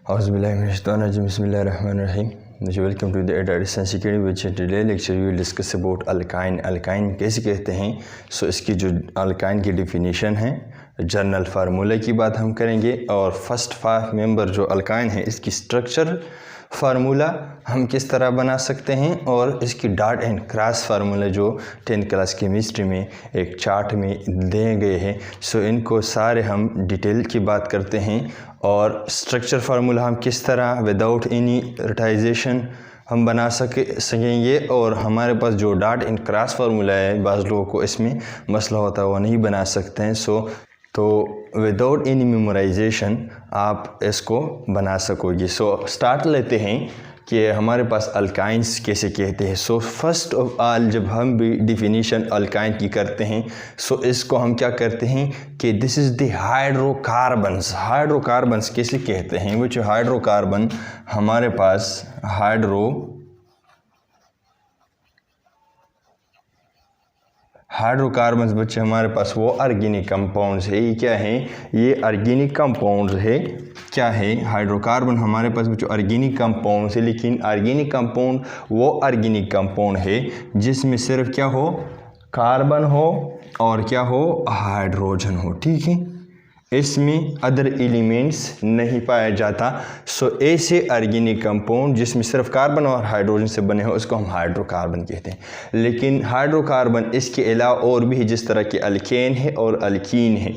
Bismillahirrahmanirrahim. Welcome to the Edison Security which today lecture we will discuss about alkyne. Alkyne कैसे कहते हैं? सो इसकी जो alkyne की definition है, जर्नल फार्मूला की बात हम करेंगे और फर्स्ट 5 मेंबर जो alkyne है इसकी स्ट्रक्चर फार्मूला हम किस तरह बना सकते हैं और इसकी डॉट एंड क्रॉस फार्मूला जो 10th क्लास केमिस्ट्री में एक चार्ट में दिए गए हैं। सो इनको सारे हम डिटेल की बात करते हैं और स्ट्रक्चर फार्मूला हम किस तरह विदाउट एनी रिटाइजेशन हम बना सकेंगे और हमारे पास जो डॉट एंड क्रॉस फार्मूला है बाज़ लोगों को इसमें मसला होता है वो नहीं बना सकते हैं। तो विदाउट एनी मेमोराइजेशन आप इसको बना सकोगे। स्टार्ट लेते हैं कि हमारे पास अल्काइंस कैसे कहते हैं। फर्स्ट ऑफ ऑल जब हम भी डिफिनीशन अल्काइन की करते हैं इसको हम क्या करते हैं कि this is the hydrocarbons. Hydrocarbons कैसे कहते हैं? वो जो हाइड्रोकार्बन हमारे पास हाइड्रोकार्बन्स बच्चे हमारे पास वो ऑर्गेनिक कंपाउंड्स है। ये क्या है? ये ऑर्गेनिक कंपाउंड्स है। क्या है? हाइड्रोकार्बन हमारे पास जो ऑर्गेनिक कंपाउंड्स है, लेकिन ऑर्गेनिक कंपाउंड वो ऑर्गेनिक कंपाउंड है जिसमें सिर्फ क्या हो, कार्बन हो और क्या हो, हाइड्रोजन हो। ठीक है, इसमें अदर एलिमेंट्स नहीं पाया जाता। ऐसे ऑर्गेनिक कंपाउंड जिसमें सिर्फ कार्बन और हाइड्रोजन से बने हो उसको हम हाइड्रोकार्बन कहते हैं। लेकिन हाइड्रोकार्बन इसके अलावा और भी है, जिस तरह के अल्केन है और अल्कीन है।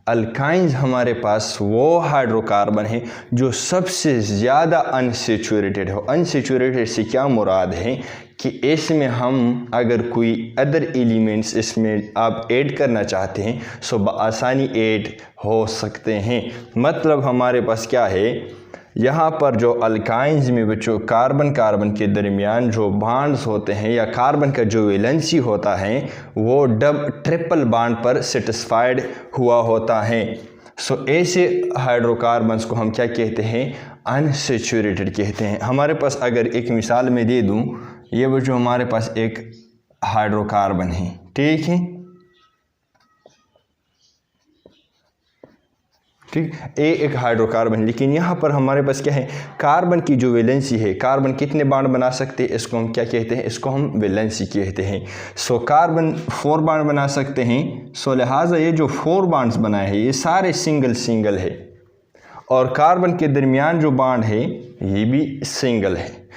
अल्काइंस हमारे पास वो हाइड्रोकार्बन है जो सबसे ज़्यादा अनसेचुरेटेड हो। अनसेचुरेटेड से क्या मुराद है कि इसमें हम अगर कोई अदर एलिमेंट्स इसमें आप ऐड करना चाहते हैं बआसानी ऐड हो सकते हैं। मतलब हमारे पास क्या है, यहाँ पर जो अल्काइंस में बच्चों कार्बन के दरमियान जो बॉन्ड्स होते हैं या कार्बन का जो वैलेंसी होता है वो ट्रिपल बॉन्ड पर सेटिस्फाइड हुआ होता है। ऐसे हाइड्रोकार्बन्स को हम क्या कहते हैं? अनसेचुरेटेड कहते हैं। हमारे पास अगर एक मिसाल में दे दूँ, ये बच्चों हमारे पास एक हाइड्रोकार्बन है। ठीक है, ठीक, ए एक हाइड्रोकार्बन, लेकिन यहाँ पर हमारे पास क्या है, कार्बन की जो वैलेंसी है, कार्बन कितने बॉन्ड बना सकते हैं इसको हम क्या कहते हैं? इसको हम वैलेंसी कहते हैं। कार्बन 4 बॉन्ड बना सकते हैं। लिहाजा ये जो 4 बॉन्ड्स बनाए हैं ये सारे सिंगल है और कार्बन के दरमियान जो बॉन्ड है ये भी सिंगल है।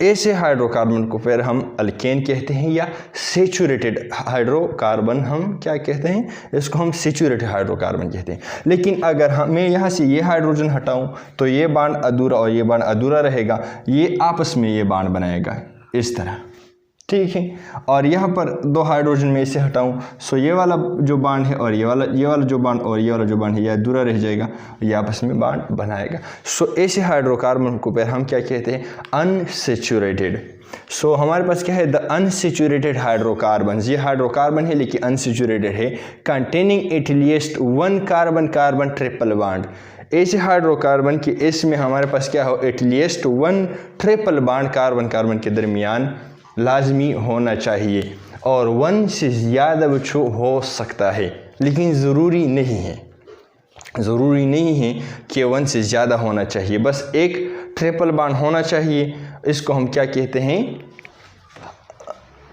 ऐसे हाइड्रोकार्बन को फिर हम अल्केन कहते हैं या सेचुरेटेड हाइड्रोकार्बन हम क्या कहते हैं? इसको हम सेचुरेटेड हाइड्रोकार्बन कहते हैं। लेकिन अगर मैं यहाँ से ये हाइड्रोजन हटाऊं तो ये बॉन्ड अधूरा और ये बॉन्ड अधूरा रहेगा, ये आपस में ये बॉन्ड बनाएगा इस तरह। ठीक है, और यहाँ पर 2 हाइड्रोजन में इसे हटाऊं ये वाला जो बॉन्ड है और ये वाला जो बॉन्ड और ये वाला जो बॉन्ड है ये अधूरा रह जाएगा, ये आपस में बॉन्ड बनाएगा। ऐसे हाइड्रोकार्बन को फिर हम क्या कहते हैं? अनसेचुरेटेड। हमारे पास क्या है? The unsaturated hydrocarbon. ये हाइड्रोकार्बन है लेकिन अनसेचुरेटेड है, containing at least 1 carbon triple bond. ऐसे हाइड्रोकार्बन के इसमें हमारे पास क्या हो, एटलीस्ट 1 ट्रिपल बॉन्ड कार्बन के दरमियान लाजमी होना चाहिए और 1 से ज़्यादा बच्चों हो सकता है, लेकिन ज़रूरी नहीं है कि 1 से ज़्यादा होना चाहिए, बस एक ट्रिपल बॉन्ड होना चाहिए। इसको हम क्या कहते हैं?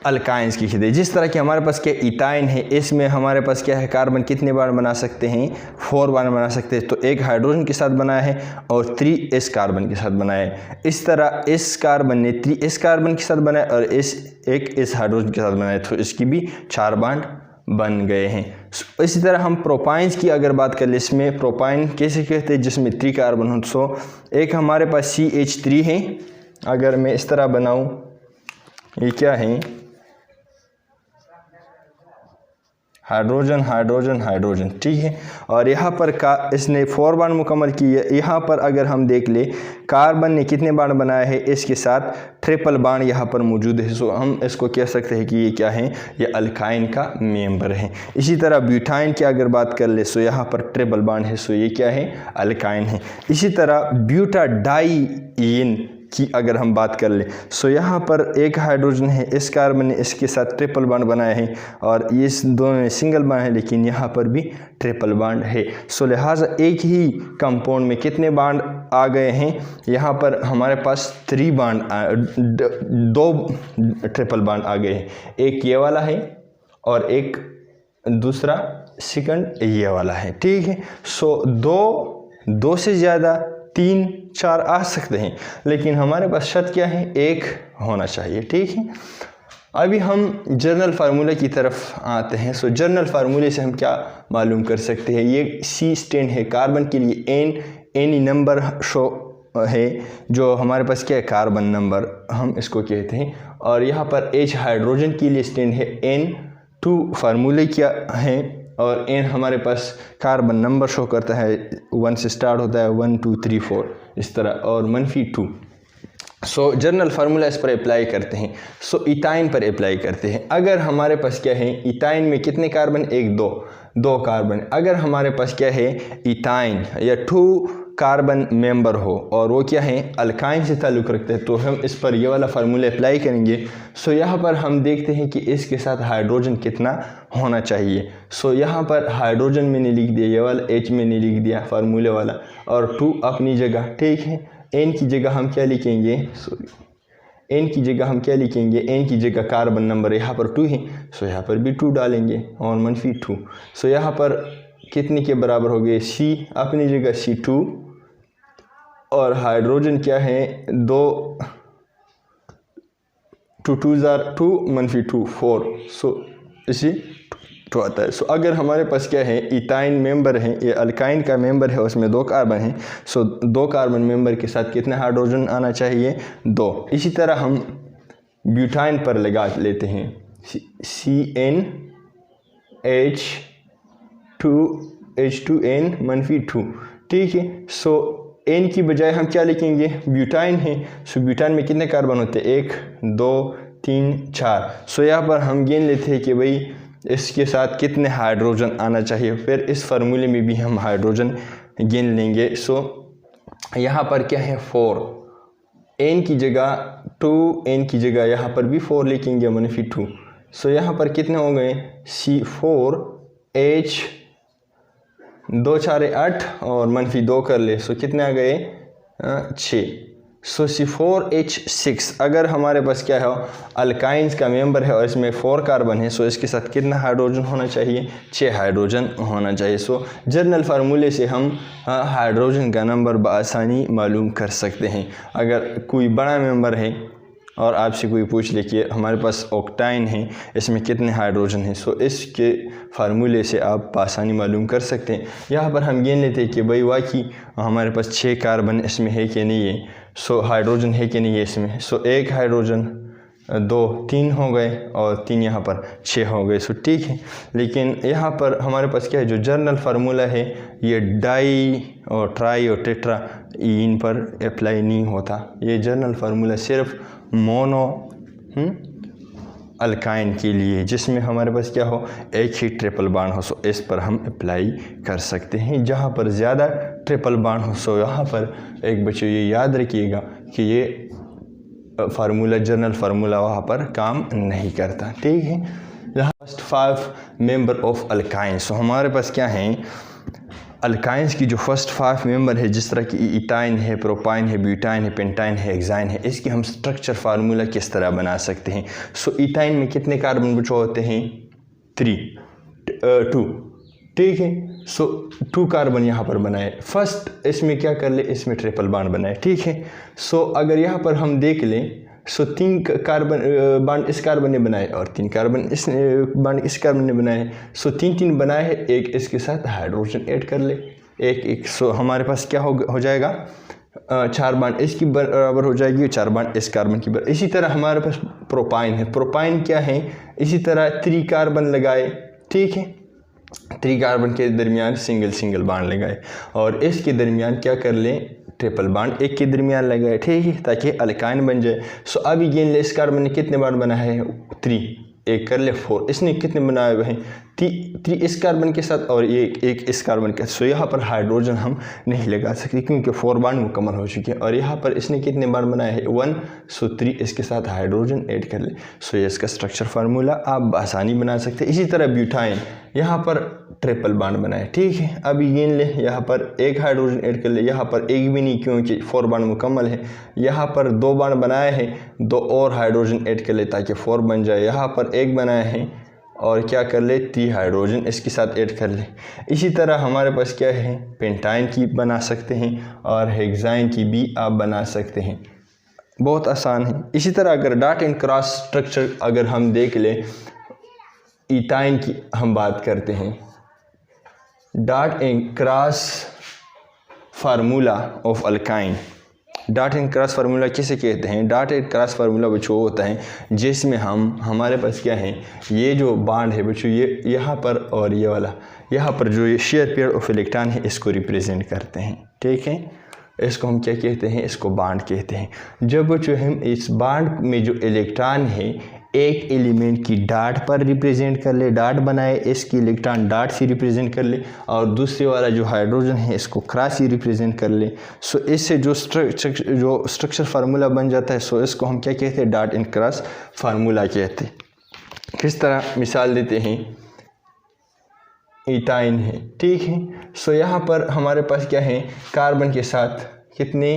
अल्काइंस की कहते हैं। जिस तरह के हमारे पास क्या इथाइन है, इसमें हमारे पास क्या है, कार्बन कितने बॉन्ड बना सकते हैं? 4 बॉन्ड बना सकते हैं। तो एक हाइड्रोजन के साथ बनाया है और 3 s कार्बन के साथ बनाया है। इस तरह इस कार्बन ने 3 s कार्बन के साथ बनाया और इस हाइड्रोजन के साथ बनाया, तो इसकी भी 4 बॉन्ड बन गए हैं। इसी तरह हम प्रोपाइंस की अगर बात कर ले, इसमें प्रोपाइन कैसे कहते हैं? जिसमें 3 कार्बन हो। एक हमारे पास CH3 है। अगर मैं इस तरह बनाऊँ, ये क्या है? हाइड्रोजन। ठीक है, और यहाँ पर इसने 4 बॉन्ड मुकम्मल की है। यहाँ पर अगर हम देख ले, कार्बन ने कितने बॉन्ड बनाए हैं? इसके साथ ट्रिपल बॉन्ड यहाँ पर मौजूद है। हम इसको कह सकते हैं कि ये क्या है? ये अल्काइन का मेंबर है। इसी तरह ब्यूटाइन की अगर बात कर ले यहाँ पर ट्रिपल बॉन्ड है, ये क्या है? अल्काइन है। इसी तरह ब्यूटाडाइइन की अगर हम बात कर लें यहाँ पर एक हाइड्रोजन है, इस कार्बन ने इसके साथ ट्रिपल बॉन्ड बनाया है और इस दोनों में सिंगल बॉन्ड है, लेकिन यहाँ पर भी ट्रिपल बॉन्ड है। लिहाजा एक ही कंपाउंड में कितने बॉन्ड आ गए हैं। यहाँ पर हमारे पास 3 बॉन्ड, 2 ट्रिपल बॉन्ड आ गए हैं। एक ये वाला है और एक दूसरा सेकंड ये वाला है, ठीक है। सो 2 से ज़्यादा 3 4 आ सकते हैं, लेकिन हमारे पास शर्त क्या है, 1 होना चाहिए, ठीक है। अभी हम जनरल फार्मूले की तरफ आते हैं। सो जनरल फार्मूले से हम क्या मालूम कर सकते हैं, ये C स्टैंड है कार्बन के लिए, एनी नंबर शो है जो हमारे पास क्या है, कार्बन नंबर हम इसको कहते हैं। और यहाँ पर H हाइड्रोजन के लिए स्टैंड है, N2 फार्मूले क्या है, और N हमारे पास कार्बन नंबर शो करता है, 1 से स्टार्ट होता है, 1 2 3 4 इस तरह, और -2। सो जनरल फार्मूला इस पर अप्लाई करते हैं। सो इथाइन पर अप्लाई करते हैं। अगर हमारे पास क्या है, इथाइन में कितने कार्बन, 1 2 कार्बन। अगर हमारे पास क्या है, इथाइन या 2 कार्बन मेंबर हो और वो क्या है, अल्काइन से ताल्लुक़ रखते हैं, तो हम इस पर ये वाला फार्मूला अप्लाई करेंगे। सो यहाँ पर हम देखते हैं कि इसके साथ हाइड्रोजन कितना होना चाहिए। सो यहाँ पर हाइड्रोजन मैंने लिख दिया, ये वाला H मैंने लिख दिया फार्मूले वाला, और 2 अपनी जगह, ठीक है। N की जगह हम क्या लिखेंगे, N की जगह हम क्या लिखेंगे, N की जगह कार्बन नंबर यहाँ पर 2 है, सो यहाँ पर भी 2 डालेंगे, और -2। सो यहाँ पर कितने के बराबर हो गए, C अपनी जगह C2, और हाइड्रोजन क्या है, 2 2 2 -2 4, सो इसी 2 आता है। सो अगर हमारे पास क्या है, इथाइन मेंबर है, ये अल्काइन का मेंबर है, उसमें 2 कार्बन है। सो 2 कार्बन मेंबर के साथ कितना हाइड्रोजन आना चाहिए, 2। इसी तरह हम ब्यूटाइन पर लगा लेते हैं, CnH2H2n -2, ठीक है। सो N की बजाय हम क्या लिखेंगे, ब्यूटाइन है। सो ब्यूटाइन में कितने कार्बन होते हैं, 1 2 3 4। सो यहाँ पर हम गिन लेते हैं कि भाई इसके साथ कितने हाइड्रोजन आना चाहिए, फिर इस फार्मूले में भी हम हाइड्रोजन गिन लेंगे। सो यहाँ पर क्या है, 4, N की जगह 2, N की जगह यहाँ पर भी 4 लिखेंगे, -2। सो यहाँ पर कितने हो गए, C4H 2 4 8 और -2 कर ले, सो कितने आ गए, 6। सो C4H6 अगर हमारे पास क्या है, अल्काइंस का मेंबर है और इसमें 4 कार्बन है, सो इसके साथ कितना हाइड्रोजन होना चाहिए, 6 हाइड्रोजन होना चाहिए। सो जनरल फार्मूले से हम हाइड्रोजन का नंबर बआसानी मालूम कर सकते हैं। अगर कोई बड़ा मेंबर है और आपसे कोई पूछ ले कि हमारे पास ऑक्टाइन है, इसमें कितने हाइड्रोजन हैं, सो इसके फार्मूले से आप आसानी मालूम कर सकते हैं। यहाँ पर हम गिन लेते हैं कि भाई वाकई हमारे पास 6 कार्बन इसमें है कि नहीं है, सो हाइड्रोजन है कि नहीं है इसमें। सो 1 हाइड्रोजन, 2 3 हो गए, और 3 यहाँ पर 6 हो गए, सो ठीक है। लेकिन यहाँ पर हमारे पास क्या है, जो जनरल फार्मूला है, ये डाई और ट्राई और टेट्रा इन पर अप्लाई नहीं होता। ये जनरल फार्मूला सिर्फ मोनो अल्काइन के लिए, जिसमें हमारे पास क्या हो, एक ही ट्रिपल बॉन्ड हो, सो इस पर हम अप्लाई कर सकते हैं। जहाँ पर ज़्यादा ट्रिपल बॉन्ड हो, सो यहाँ पर एक बच्चों ये याद रखिएगा कि ये फार्मूला, जनरल फार्मूला वहाँ पर काम नहीं करता, ठीक है। यहाँ फर्स्ट 5 मेंबर ऑफ अल्काइन, सो हमारे पास क्या हैं, अल्काइंस की जो फर्स्ट 5 मेंबर है, जिस तरह की इथाइन है, प्रोपाइन है, ब्यूटाइन है, पेंटाइन है, हेक्साइन है, इसकी हम स्ट्रक्चर फार्मूला किस तरह बना सकते हैं। सो इथाइन में कितने कार्बन बचे होते हैं, 2, ठीक है। सो 2 कार्बन यहाँ पर बनाए, फर्स्ट इसमें क्या कर ले, इसमें ट्रिपल बॉन्ड बनाए, ठीक है। सो अगर यहाँ पर हम देख लें, सो 3 कार्बन बॉन्ड इस कार्बन ने बनाए और 3 कार्बन इस बॉन्ड इस कार्बन ने बनाए। सो 3 बनाए हैं, एक इसके साथ हाइड्रोजन ऐड कर ले, एक। सो हमारे पास क्या हो जाएगा, 4 बॉन्ड इसकी बराबर हो जाएगी, 4 बॉन्ड इस कार्बन की बराबर। इसी तरह हमारे पास प्रोपाइन है, प्रोपाइन क्या है, इसी तरह 3 कार्बन लगाए, ठीक है। 3 कार्बन के दरमियान सिंगल बॉन्ड लगाए, और इसके दरमियान क्या कर लें, ट्रिपल बॉन्ड एक के दरमियान लगाए, ठीक है, ताकि अल्काइन बन जाए। सो अभी गिन ले, इस कार्बन ने कितने बॉन्ड बनाए हैं, 3, एक कर ले 4, इसने कितने बनाए हुए हैं, इस कार्बन के साथ और ये एक इस कार्बन के साथ। सो यहाँ पर हाइड्रोजन हम नहीं लगा सकते क्योंकि 4 बॉन्ड मुकम्मल हो चुके हैं। और यहाँ पर इसने कितने बॉन्ड बनाए हैं 1, सो 3 इसके साथ हाइड्रोजन ऐड कर ले। सो ये इसका स्ट्रक्चर फार्मूला आप आसानी बना सकते हैं। इसी तरह ब्यूटाइन यहाँ पर ट्रिपल बॉन्ड बनाए, ठीक है। अब गिन ले, यहाँ पर एक हाइड्रोजन ऐड कर ले, यहाँ पर एक भी नहीं क्योंकि 4 बॉन्ड मुकम्मल है। यहाँ पर 2 बॉन्ड बनाए हैं, 2 और हाइड्रोजन ऐड कर ले ताकि 4 बन जाए। यहाँ पर एक बनाए हैं और क्या कर ले 3 हाइड्रोजन इसके साथ ऐड कर ले। इसी तरह हमारे पास क्या है पेंटाइन की बना सकते हैं और हेक्साइन की भी आप बना सकते हैं, बहुत आसान है। इसी तरह अगर डॉट एंड क्रॉस स्ट्रक्चर अगर हम देख ले, इथाइन की हम बात करते हैं, dot and cross formula of alkyne. Dot and cross formula किसे कहते हैं? डॉट एंड क्रॉस फार्मूला बच्चों होता है जिसमें हमारे पास क्या है, ये जो बॉन्ड है बच्चों, ये यहाँ पर और ये वाला यहाँ पर जो ये शेयर पेयर ऑफ इलेक्ट्रॉन है इसको रिप्रेजेंट करते हैं, ठीक है। इसको हम क्या कहते हैं? इसको बॉन्ड कहते हैं। जब बच्चों हम इस बॉन्ड में जो इलेक्ट्रॉन है एक एलिमेंट की डॉट पर रिप्रेजेंट कर ले, डॉट बनाए, इसकी इलेक्ट्रॉन डॉट से रिप्रेजेंट कर ले और दूसरे वाला जो हाइड्रोजन है इसको क्रॉस से रिप्रेजेंट कर ले। सो इससे जो स्ट्रक्चर फार्मूला बन जाता है, सो इसको हम क्या कहते हैं? डॉट एंड क्रॉस फार्मूला कहते हैं। किस तरह मिसाल देते हैं, इथाइन है, ठीक है। सो यहाँ पर हमारे पास क्या है, कार्बन के साथ कितने,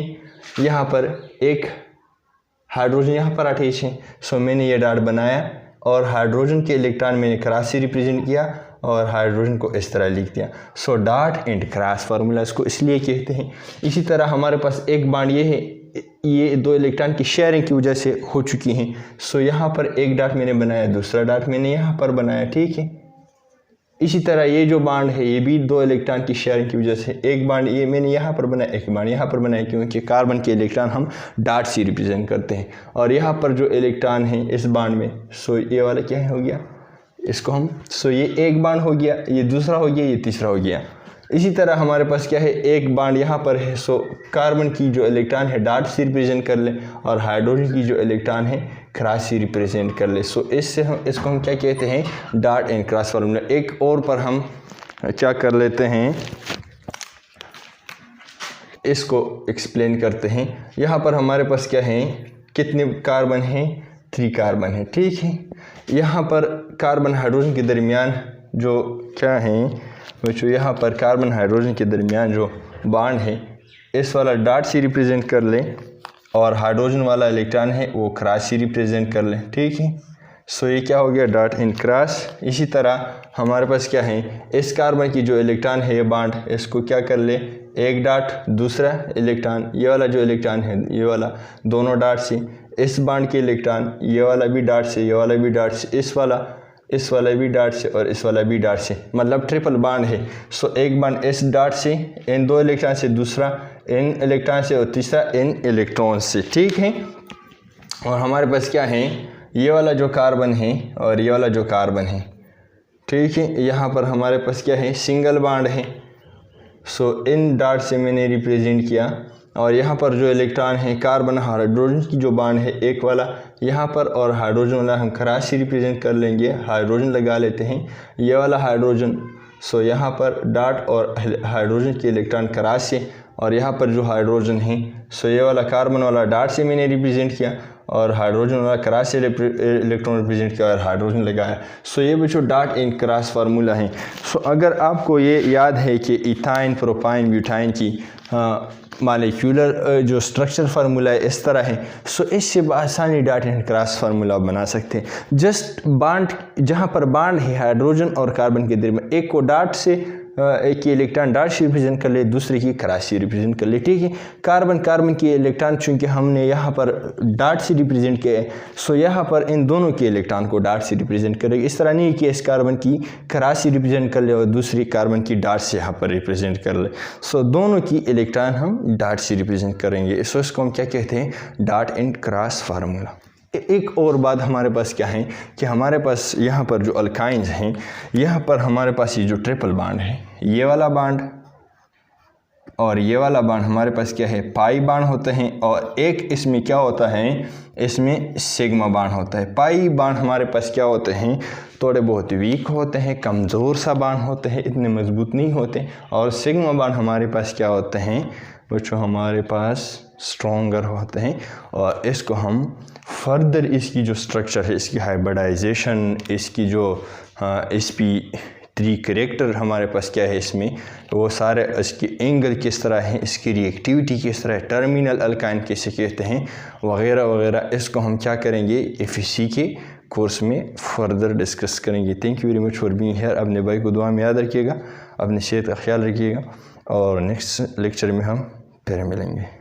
यहाँ पर एक हाइड्रोजन यहाँ पर अटैच है। सो मैंने ये डॉट बनाया और हाइड्रोजन के इलेक्ट्रॉन मैंने क्रॉस से रिप्रेजेंट किया और हाइड्रोजन को इस तरह लिख दिया। So dot and cross formula इसको इसलिए कहते हैं। इसी तरह हमारे पास एक बॉन्ड ये है, ये 2 इलेक्ट्रॉन की शेयरिंग की वजह से हो चुकी हैं। सो यहाँ पर एक डॉट मैंने बनाया, दूसरा डॉट मैंने यहाँ पर बनाया, ठीक है। इसी तरह ये जो बॉन्ड है ये भी 2 इलेक्ट्रॉन की शेयरिंग की वजह से, एक बॉन्ड ये मैंने यहाँ पर बनाया, एक बॉन्ड यहाँ पर बनाया, क्योंकि कार्बन के इलेक्ट्रॉन हम डॉट से रिप्रेजेंट करते हैं। और यहाँ पर जो इलेक्ट्रॉन है इस बॉन्ड में, सो ये वाला क्या हो गया, इसको हम, सो ये एक बॉन्ड हो गया, ये दूसरा हो गया, ये तीसरा हो गया। इसी तरह हमारे पास क्या है, एक बॉन्ड यहाँ पर है। सो कार्बन की जो इलेक्ट्रॉन है डॉट से रिप्रेजेंट कर ले और हाइड्रोजन की जो इलेक्ट्रॉन है क्रॉस से रिप्रेजेंट कर ले। सो इससे हम इसको हम क्या कहते हैं? Dot and cross formula. एक और पर हम क्या कर लेते हैं, इसको एक्सप्लेन करते हैं। यहाँ पर हमारे पास क्या है, कितने कार्बन हैं? 3 कार्बन है, ठीक है। यहाँ पर कार्बन हाइड्रोजन के दरमियान जो क्या है बच्चों, यहाँ पर कार्बन हाइड्रोजन के दरमियान जो बॉन्ड है इस वाला डॉट से रिप्रेजेंट कर लें और हाइड्रोजन वाला इलेक्ट्रॉन है वो क्रॉस से रिप्रेजेंट कर लें, ठीक है। सो ये क्या हो गया, डॉट एंड क्रॉस। इसी तरह हमारे पास क्या है, इस कार्बन की जो इलेक्ट्रॉन है ये बॉन्ड, इसको क्या कर ले, एक डॉट, दूसरा इलेक्ट्रॉन, ये वाला जो इलेक्ट्रॉन है ये वाला, दोनों डॉट से। इस बॉन्ड के इलेक्ट्रॉन ये वाला भी डॉट से, ये वाला भी डॉट से, इस वाला भी डॉट से और इस वाला भी डॉट से, मतलब ट्रिपल बॉन्ड है। सो एक बॉन्ड इस डॉट से, इन 2 इलेक्ट्रॉन से, दूसरा इन इलेक्ट्रॉन से और तीसरा इन इलेक्ट्रॉन से, ठीक है। और हमारे पास क्या है, ये वाला जो कार्बन है और ये वाला जो कार्बन है, ठीक है। यहाँ पर हमारे पास क्या है, सिंगल बॉन्ड है। सो इन डॉट से मैंने रिप्रेजेंट किया और यहाँ पर जो इलेक्ट्रॉन है कार्बन हाइड्रोजन की जो बॉन्ड है एक वाला यहाँ पर और हाइड्रोजन वाला हम क्रॉस से रिप्रेजेंट कर लेंगे, हाइड्रोजन लगा लेते हैं, ये वाला हाइड्रोजन। सो यहाँ पर डॉट और हाइड्रोजन के इलेक्ट्रॉन क्रॉस से और यहाँ पर जो हाइड्रोजन है, सो ये वाला कार्बन वाला डॉट से मैंने रिप्रेजेंट किया और हाइड्रोजन वाला क्रॉस से इलेक्ट्रॉन रिप्रेजेंट किया और हाइड्रोजन लगाया। सो ये बच्चों डॉट एंड क्रॉस फार्मूला है। सो अगर आपको ये याद है कि इथाइन, प्रोपाइन, ब्यूटाइन की मालिक्यूलर जो स्ट्रक्चर फार्मूला है इस तरह है, सो इससे आसानी डॉट एंड क्रॉस फार्मूला बना सकते हैं। जस्ट बॉन्ड, जहाँ पर बॉन्ड है हाइड्रोजन और कार्बन के दरमियान, एक को डॉट से, एक की इलेक्ट्रॉन डॉट से रिप्रेजेंट कर ले, दूसरे की क्रॉस से रिप्रेजेंट कर ले, ठीक है। कार्बन के इलेक्ट्रॉन चूंकि हमने यहाँ पर डॉट से रिप्रेजेंट किया है, सो यहाँ पर इन दोनों के इलेक्ट्रॉन को डॉट से रिप्रेजेंट करेंगे। इस तरह नहीं कि इस कार्बन की क्रॉस से रिप्रेजेंट कर ले और दूसरी कार्बन की डॉट से यहाँ पर रिप्रेजेंट कर ले। सो दोनों की इलेक्ट्रॉन हम डॉट से रिप्रेजेंट करेंगे। सो इसको हम क्या कहते हैं, डॉट एंड क्रॉस फार्मूला। एक और बात हमारे पास क्या है कि हमारे पास यहाँ पर जो अल्काइंस हैं, यहाँ पर हमारे पास ये जो ट्रिपल बॉन्ड है, ये वाला बॉन्ड और ये वाला बांड हमारे पास क्या है, पाई बांड होते हैं। और एक इसमें क्या होता है, इसमें सिग्मा बांड होता है। पाई बांड हमारे पास क्या होते हैं, थोड़े बहुत वीक होते हैं, कमज़ोर सा बांड होते हैं, इतने मजबूत नहीं होते। और सिग्मा बांड हमारे पास क्या होते हैं बच्चों, हमारे पास स्ट्रॉन्गर होते हैं। और इसको हम फर्दर इसकी जो स्ट्रक्चर है, इसकी हाइब्रिडाइजेशन, इसकी जो sp3 करेक्टर हमारे पास क्या है इसमें, वो सारे इसके एंगल किस तरह है, इसकी रिएक्टिविटी किस तरह है, टर्मिनल अल्काइन किसे कहते हैं, वगैरह वगैरह, इसको हम क्या करेंगे FEC के कोर्स में फर्दर डिस्कस करेंगे। Thank you very much for being here. अपने भाई को दुआ में याद रखिएगा, अपनी सेहत का ख्याल रखिएगा और नेक्स्ट लेक्चर में हम फिर मिलेंगे।